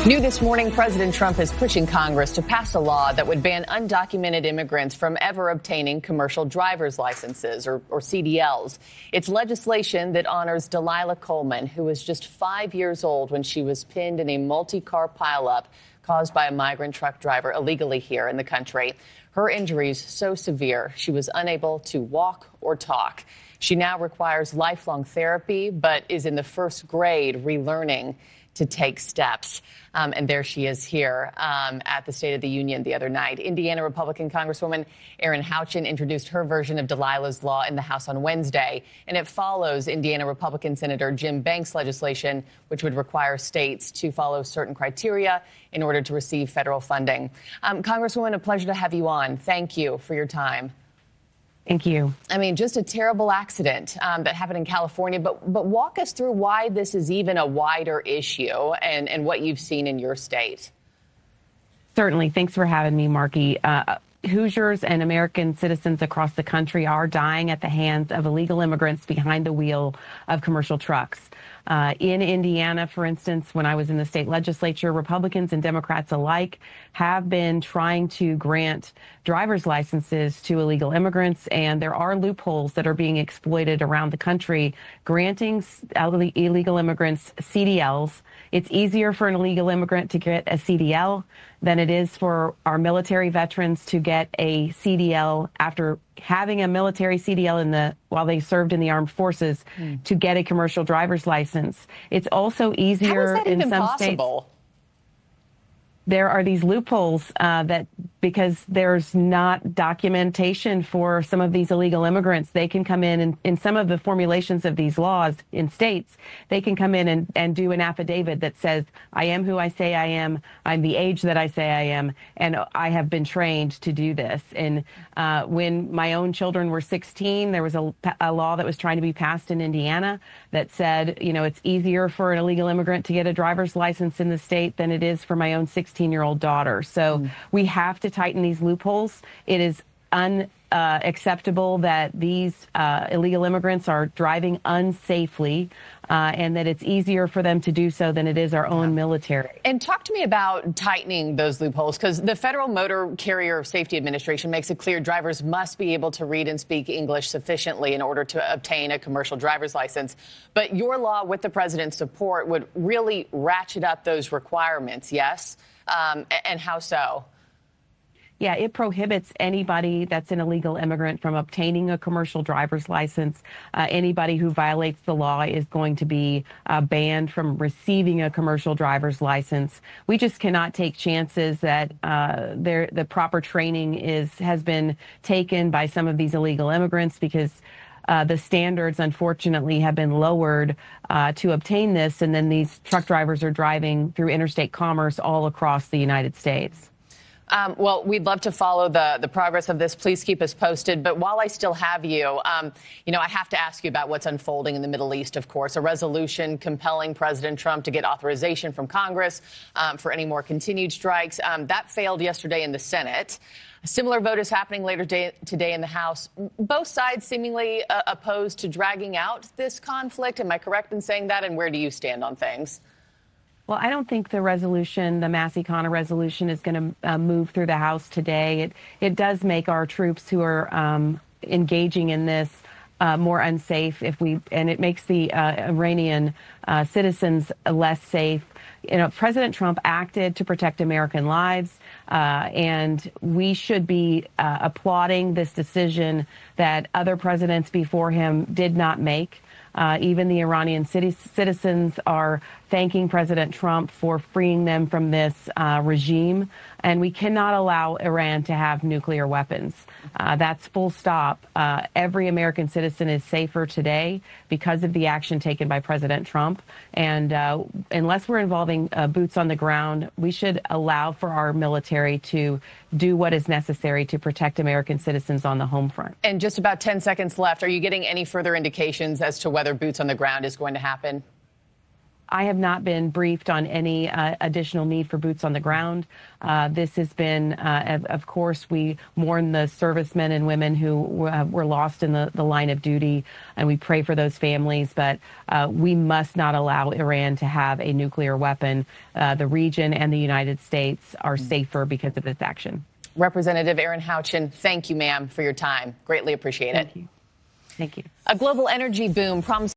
New this morning, President Trump is pushing Congress to pass a law that would ban undocumented immigrants from ever obtaining commercial driver's licenses, or CDLs. It's legislation that honors Delilah Coleman, who was just 5 years old when she was pinned in a multi-car pileup caused by a migrant truck driver illegally here in the country. Her injuries so severe, she was unable to walk or talk. She now requires lifelong therapy, but is in the first grade relearning to take steps. And there she is here at the State of the Union the other night. Indiana Republican Congresswoman Erin Houchin introduced her version of Delilah's law in the House on Wednesday, and it follows Indiana Republican Senator Jim Banks' legislation, which would require states to follow certain criteria in order to receive federal funding. Congresswoman, a pleasure to have you on. Thank you for your time. Thank you. I mean, just a terrible accident that happened in California. But walk us through why this is even a wider issue and what you've seen in your state. Certainly. Thanks for having me, Marky. Hoosiers and American citizens across the country are dying at the hands of illegal immigrants behind the wheel of commercial trucks. In Indiana, for instance, when I was in the state legislature, Republicans and Democrats alike have been trying to grant driver's licenses to illegal immigrants, and there are loopholes that are being exploited around the country, granting illegal immigrants CDLs. It's easier for an illegal immigrant to get a CDL than it is for our military veterans to get a CDL after having a military CDL while they served in the armed forces to get a commercial driver's license. It's also easier in some states. There are these loopholes that because there's not documentation for some of these illegal immigrants, they can come in and in some of the formulations of these laws in states, they can come in and do an affidavit that says, I am who I say I am, I'm the age that I say I am, and I have been trained to do this. And when my own children were 16, there was a law that was trying to be passed in Indiana that said, you know, it's easier for an illegal immigrant to get a driver's license in the state than it is for my own 16-year-old daughter. So we have to tighten these loopholes. It is unacceptable that these illegal immigrants are driving unsafely and that it's easier for them to do so than it is our own military. And talk to me about tightening those loopholes, because the Federal Motor Carrier Safety Administration makes it clear drivers must be able to read and speak English sufficiently in order to obtain a commercial driver's license. But your law, with the president's support, would really ratchet up those requirements, yes? And how so? Yeah, it prohibits anybody that's an illegal immigrant from obtaining a commercial driver's license. Anybody who violates the law is going to be banned from receiving a commercial driver's license. We just cannot take chances that the proper training has been taken by some of these illegal immigrants, because the standards, unfortunately, have been lowered to obtain this, and then these truck drivers are driving through interstate commerce all across the United States. Well, we'd love to follow the progress of this. Please keep us posted. But while I still have you, you know, I have to ask you about what's unfolding in the Middle East, of course. A resolution compelling President Trump to get authorization from Congress for any more continued strikes. That failed yesterday in the Senate. A similar vote is happening later today in the House. Both sides seemingly opposed to dragging out this conflict. Am I correct in saying that? And where do you stand on things? Well, I don't think the resolution, the Massey-Connor resolution, is going to move through the House today. It does make our troops who are engaging in this more unsafe and it makes the Iranian citizens less safe. You know, President Trump acted to protect American lives, and we should be applauding this decision that other presidents before him did not make. Even the Iranian citizens are thanking President Trump for freeing them from this regime. And we cannot allow Iran to have nuclear weapons. That's full stop. Every American citizen is safer today because of the action taken by President Trump. And unless we're involving boots on the ground, we should allow for our military to do what is necessary to protect American citizens on the home front. And just about 10 seconds left. Are you getting any further indications as to whether boots on the ground is going to happen? I have not been briefed on any additional need for boots on the ground. This has been, of course, we mourn the servicemen and women who were lost in the line of duty, and we pray for those families. But we must not allow Iran to have a nuclear weapon. The region and the United States are safer because of this action. Representative Erin Houchin, thank you, ma'am, for your time. Greatly appreciate it. Thank you. Thank you. A global energy boom promises